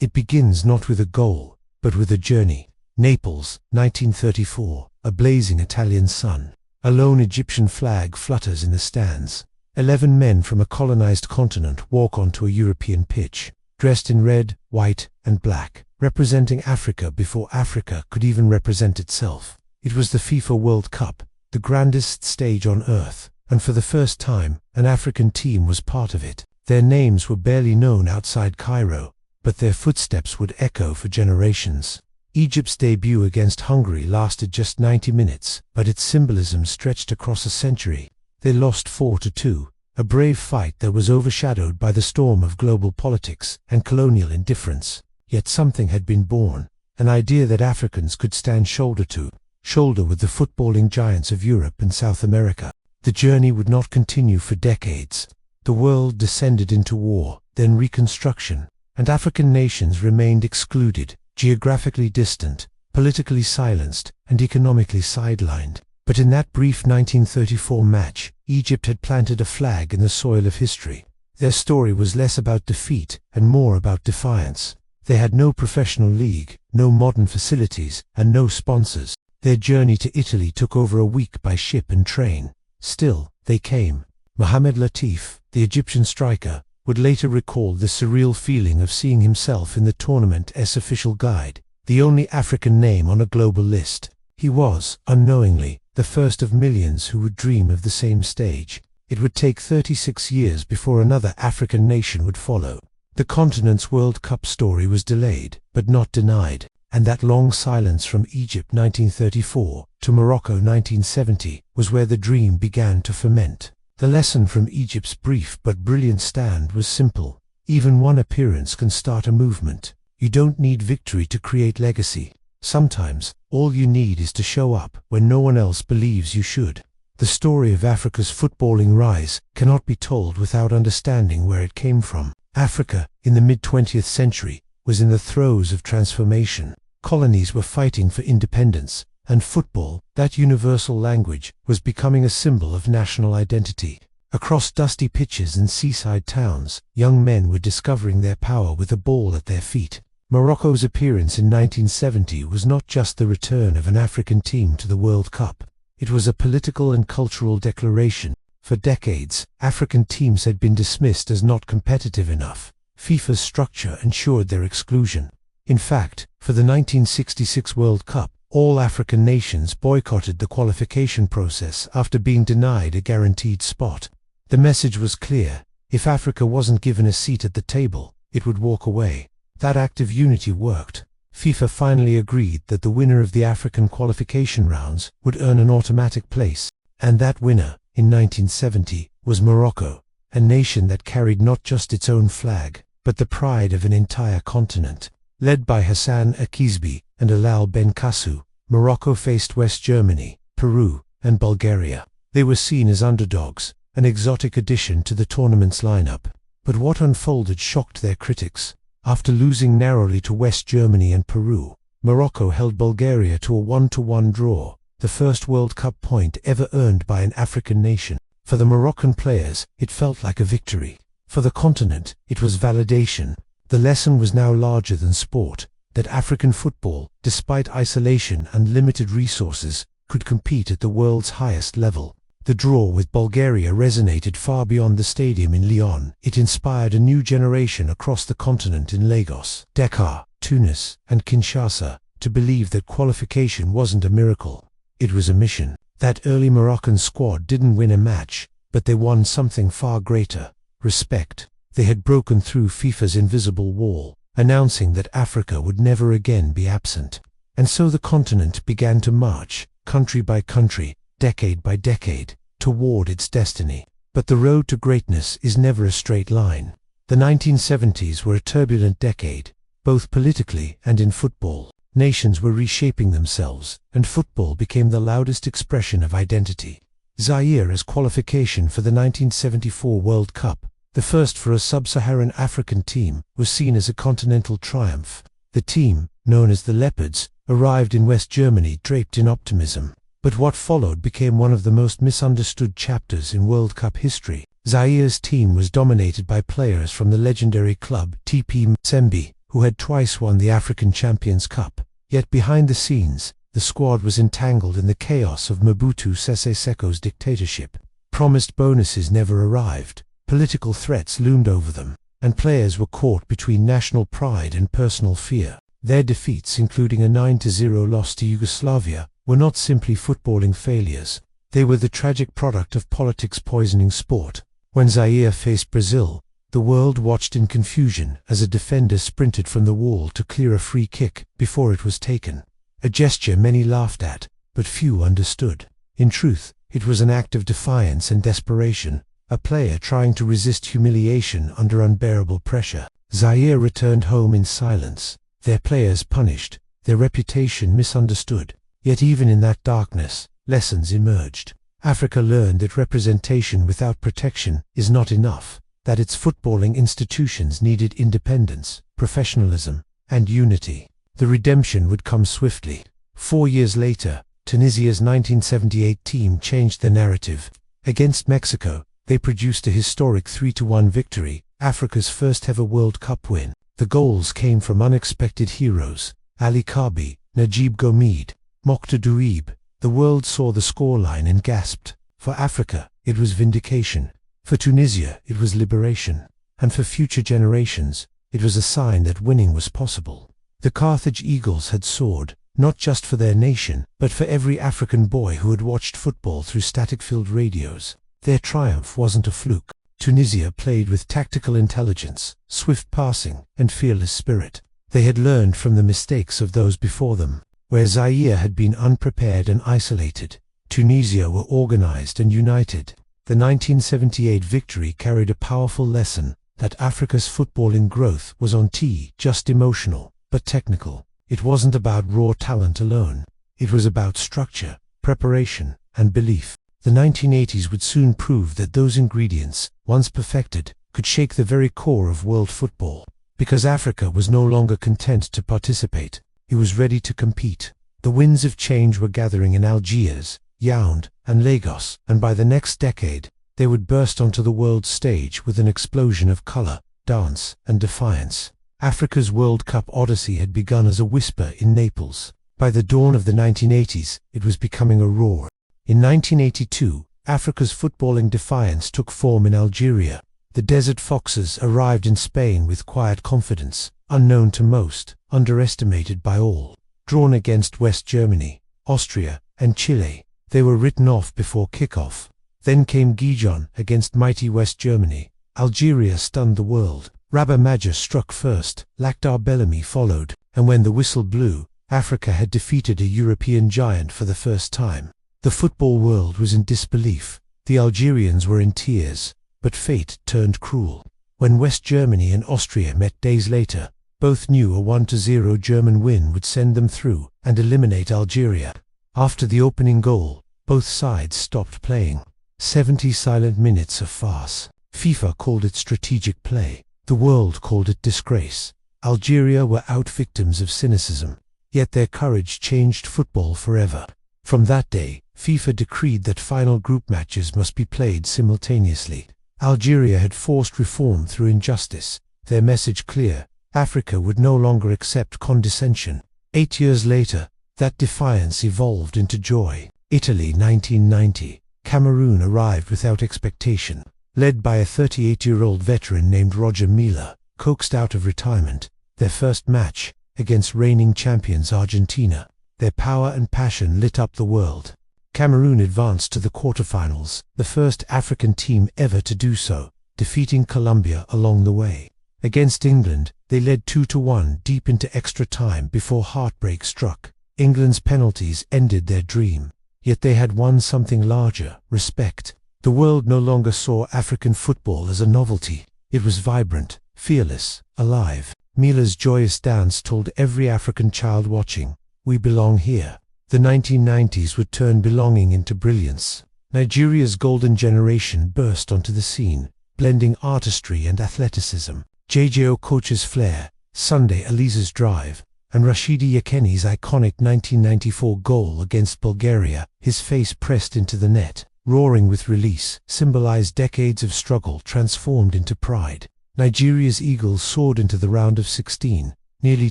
It begins not with a goal, but with a journey. Naples, 1934, a blazing Italian sun. A lone Egyptian flag flutters in the stands. 11 men from a colonized continent walk onto a European pitch, dressed in red, white, and black, representing Africa before Africa could even represent itself. It was the FIFA World Cup, the grandest stage on earth, and for the first time, an African team was part of it. Their names were barely known outside Cairo, but their footsteps would echo for generations. Egypt's debut against Hungary lasted just 90 minutes, but its symbolism stretched across a century. They lost 4-2, a brave fight that was overshadowed by the storm of global politics and colonial indifference. Yet something had been born, an idea that Africans could stand shoulder to shoulder with the footballing giants of Europe and South America. The journey would not continue for decades. The world descended into war, then reconstruction, and African nations remained excluded, geographically distant, politically silenced, and economically sidelined. But in that brief 1934 match, Egypt had planted a flag in the soil of history. Their story was less about defeat and more about defiance. They had no professional league, no modern facilities, and no sponsors. Their journey to Italy took over a week by ship and train. Still, they came. Mohamed Latif, the Egyptian striker, would later recall the surreal feeling of seeing himself in the tournament as official guide, the only African name on a global list. He was, unknowingly, the first of millions who would dream of the same stage. It would take 36 years before another African nation would follow. The continent's World Cup story was delayed, but not denied, and that long silence from Egypt 1934 to Morocco 1970 was where the dream began to ferment. The lesson from Egypt's brief but brilliant stand was simple. Even one appearance can start a movement. You don't need victory to create legacy. Sometimes, all you need is to show up when no one else believes you should. The story of Africa's footballing rise cannot be told without understanding where it came from. Africa, in the mid-20th century, was in the throes of transformation. Colonies were fighting for independence, and football, that universal language, was becoming a symbol of national identity. Across dusty pitches and seaside towns, young men were discovering their power with a ball at their feet. Morocco's appearance in 1970 was not just the return of an African team to the World Cup. It was a political and cultural declaration. For decades, African teams had been dismissed as not competitive enough. FIFA's structure ensured their exclusion. In fact, for the 1966 World Cup, all African nations boycotted the qualification process after being denied a guaranteed spot. The message was clear: if Africa wasn't given a seat at the table, it would walk away. That act of unity worked. FIFA finally agreed that the winner of the African qualification rounds would earn an automatic place, and that winner, in 1970, was Morocco, a nation that carried not just its own flag, but the pride of an entire continent. Led by Hassan Akizbi and Alal Benkassou, Morocco faced West Germany, Peru, and Bulgaria. They were seen as underdogs, an exotic addition to the tournament's lineup. But what unfolded shocked their critics. After losing narrowly to West Germany and Peru, Morocco held Bulgaria to a 1-1 draw, the first World Cup point ever earned by an African nation. For the Moroccan players, it felt like a victory. For the continent, it was validation. The lesson was now larger than sport, that African football, despite isolation and limited resources, could compete at the world's highest level. The draw with Bulgaria resonated far beyond the stadium in Lyon. It inspired a new generation across the continent in Lagos, Dakar, Tunis, and Kinshasa to believe that qualification wasn't a miracle. It was a mission. That early Moroccan squad didn't win a match, but they won something far greater: respect. They had broken through FIFA's invisible wall, announcing that Africa would never again be absent. And so the continent began to march, country by country, decade by decade, toward its destiny. But the road to greatness is never a straight line. The 1970s were a turbulent decade, both politically and in football. Nations were reshaping themselves, and football became the loudest expression of identity. Zaire as qualification for the 1974 World Cup, the first for a sub-Saharan African team, was seen as a continental triumph. The team, known as the Leopards, arrived in West Germany draped in optimism. But what followed became one of the most misunderstood chapters in World Cup history. Zaire's team was dominated by players from the legendary club TP Mazembe, who had twice won the African Champions Cup. Yet behind the scenes, the squad was entangled in the chaos of Mobutu Sese Seko's dictatorship. Promised bonuses never arrived, political threats loomed over them, and players were caught between national pride and personal fear. Their defeats, including a 9-0 loss to Yugoslavia, were not simply footballing failures. They were the tragic product of politics poisoning sport. When Zaire faced Brazil, the world watched in confusion as a defender sprinted from the wall to clear a free kick before it was taken. A gesture many laughed at, but few understood. In truth, it was an act of defiance and desperation, a player trying to resist humiliation under unbearable pressure. Zaire returned home in silence, their players punished, their reputation misunderstood. Yet even in that darkness, lessons emerged. Africa learned that representation without protection is not enough, that its footballing institutions needed independence, professionalism, and unity. The redemption would come swiftly. 4 years later, Tunisia's 1978 team changed the narrative. Against Mexico, they produced a historic 3-1 victory, Africa's first ever World Cup win. The goals came from unexpected heroes: Ali Kabi, Najib Gomid, Mokhtar Douib. The world saw the scoreline and gasped. For Africa, it was vindication. For Tunisia, it was liberation. And for future generations, it was a sign that winning was possible. The Carthage Eagles had soared, not just for their nation, but for every African boy who had watched football through static-filled radios. Their triumph wasn't a fluke. Tunisia played with tactical intelligence, swift passing, and fearless spirit. They had learned from the mistakes of those before them. Where Zaire had been unprepared and isolated, Tunisia were organized and united. The 1978 victory carried a powerful lesson that Africa's footballing growth was not just emotional, but technical. It wasn't about raw talent alone. It was about structure, preparation, and belief. The 1980s would soon prove that those ingredients, once perfected, could shake the very core of world football. Because Africa was no longer content to participate, it was ready to compete. The winds of change were gathering in Algiers, Yaoundé, and Lagos, and by the next decade, they would burst onto the world stage with an explosion of color, dance, and defiance. Africa's World Cup odyssey had begun as a whisper in Naples. By the dawn of the 1980s, it was becoming a roar. In 1982, Africa's footballing defiance took form in Algeria. The Desert Foxes arrived in Spain with quiet confidence, unknown to most, underestimated by all. Drawn against West Germany, Austria, and Chile, they were written off before kickoff. Then came Gijon against mighty West Germany. Algeria stunned the world. Rabah Majer struck first, Lakhdar Bellamy followed, and when the whistle blew, Africa had defeated a European giant for the first time. The football world was in disbelief. The Algerians were in tears, but fate turned cruel. When West Germany and Austria met days later, both knew a 1-0 German win would send them through and eliminate Algeria. After the opening goal, both sides stopped playing. 70 silent minutes of farce. FIFA called it strategic play. The world called it disgrace. Algeria were out victims of cynicism. Yet their courage changed football forever. From that day, FIFA decreed that final group matches must be played simultaneously. Algeria had forced reform through injustice. Their message clear: Africa would no longer accept condescension. 8 years later, that defiance evolved into joy. Italy 1990. Cameroon arrived without expectation. Led by a 38-year-old veteran named Roger Mila, coaxed out of retirement. Their first match, against reigning champions Argentina. Their power and passion lit up the world. Cameroon advanced to the quarterfinals, the first African team ever to do so, defeating Colombia along the way. Against England, they led 2-1 deep into extra time before heartbreak struck. England's penalties ended their dream. Yet they had won something larger: respect. The world no longer saw African football as a novelty. It was vibrant, fearless, alive. Mila's joyous dance told every African child watching, "We belong here." The 1990s would turn belonging into brilliance. Nigeria's golden generation burst onto the scene, blending artistry and athleticism. J.J. Okocha's flair, Sunday Aliza's drive, and Rashidi Yekini's iconic 1994 goal against Bulgaria, his face pressed into the net, roaring with release, symbolized decades of struggle transformed into pride. Nigeria's Eagles soared into the round of 16, nearly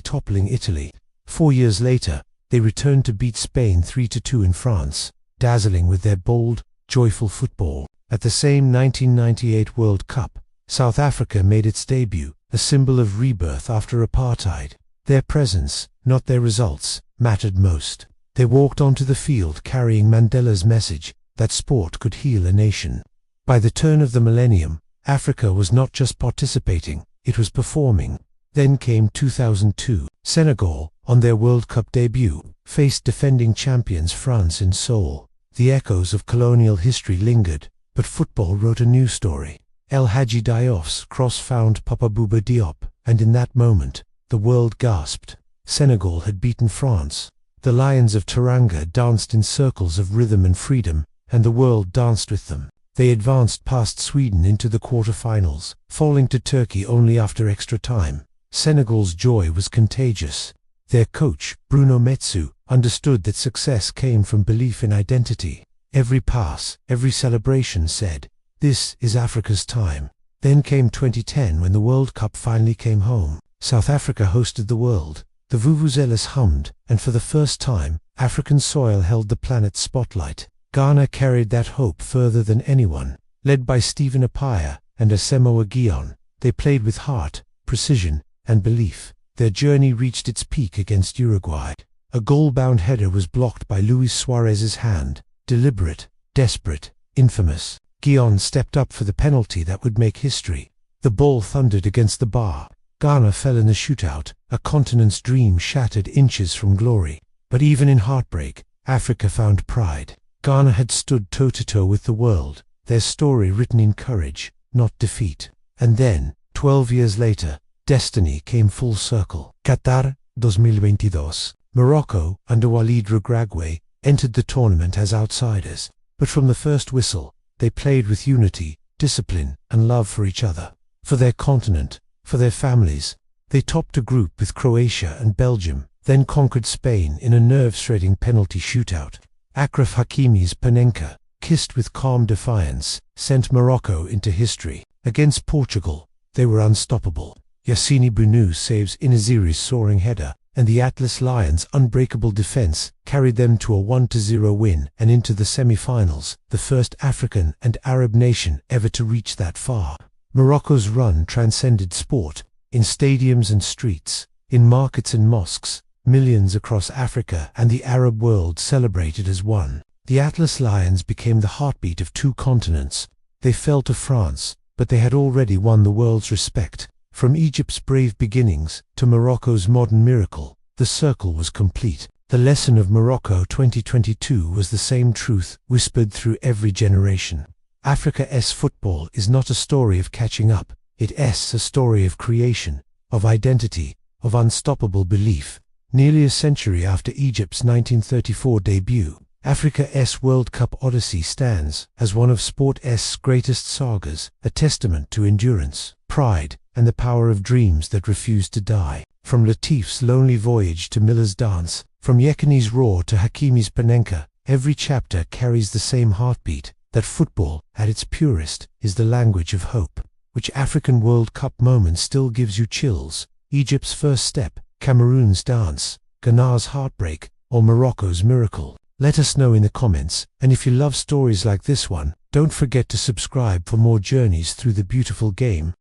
toppling Italy. 4 years later, they returned to beat Spain 3-2 in France, dazzling with their bold, joyful football. At the same 1998 World Cup, South Africa made its debut, a symbol of rebirth after apartheid. Their presence, not their results, mattered most. They walked onto the field carrying Mandela's message that sport could heal a nation. By the turn of the millennium, Africa was not just participating, it was performing. Then came 2002. Senegal, on their World Cup debut, faced defending champions France in Seoul. The echoes of colonial history lingered, but football wrote a new story. El Hadji Diouf's cross found Papa Bouba Diop, and in that moment, the world gasped. Senegal had beaten France. The Lions of Teranga danced in circles of rhythm and freedom, and the world danced with them. They advanced past Sweden into the quarter-finals, falling to Turkey only after extra time. Senegal's joy was contagious. Their coach, Bruno Metsu, understood that success came from belief in identity. Every pass, every celebration said, "This is Africa's time." Then came 2010 when the World Cup finally came home. South Africa hosted the world. The vuvuzelas hummed, and for the first time, African soil held the planet's spotlight. Ghana carried that hope further than anyone. Led by Stephen Apaya and Asamoah Gyan, they played with heart, precision, and belief. Their journey reached its peak against Uruguay. A goal-bound header was blocked by Luis Suarez's hand. Deliberate, desperate, infamous. Gyan stepped up for the penalty that would make history. The ball thundered against the bar. Ghana fell in the shootout, a continent's dream shattered inches from glory. But even in heartbreak, Africa found pride. Ghana had stood toe-to-toe with the world, their story written in courage, not defeat. And then, 12 years later, destiny came full circle. Qatar, 2022. Morocco, under Walid Regragui, entered the tournament as outsiders. But from the first whistle, they played with unity, discipline, and love for each other. For their continent, for their families. They topped a group with Croatia and Belgium, then conquered Spain in a nerve-shredding penalty shootout. Achraf Hakimi's Panenka, kissed with calm defiance, sent Morocco into history. Against Portugal, they were unstoppable. Yassine Bounou saves Inaziri's soaring header, and the Atlas Lions' unbreakable defense carried them to a 1-0 win and into the semi-finals, the first African and Arab nation ever to reach that far. Morocco's run transcended sport. In stadiums and streets, in markets and mosques, millions across Africa and the Arab world celebrated as one. The Atlas Lions became the heartbeat of two continents. They fell to France, but they had already won the world's respect. From Egypt's brave beginnings to Morocco's modern miracle, the circle was complete. The lesson of Morocco 2022 was the same truth whispered through every generation. Africa's football is not a story of catching up, it's a story of creation, of identity, of unstoppable belief. Nearly a century after Egypt's 1934 debut, Africa's World Cup odyssey stands as one of sport's greatest sagas, a testament to endurance, pride, and the power of dreams that refuse to die. From Latif's lonely voyage to Miller's dance, from Yekini's roar to Hakimi's Panenka, every chapter carries the same heartbeat, that football, at its purest, is the language of hope. Which African World Cup moment still gives you chills? Egypt's first step, Cameroon's dance, Ghana's heartbreak, or Morocco's miracle? Let us know in the comments, and if you love stories like this one, don't forget to subscribe for more journeys through the beautiful game.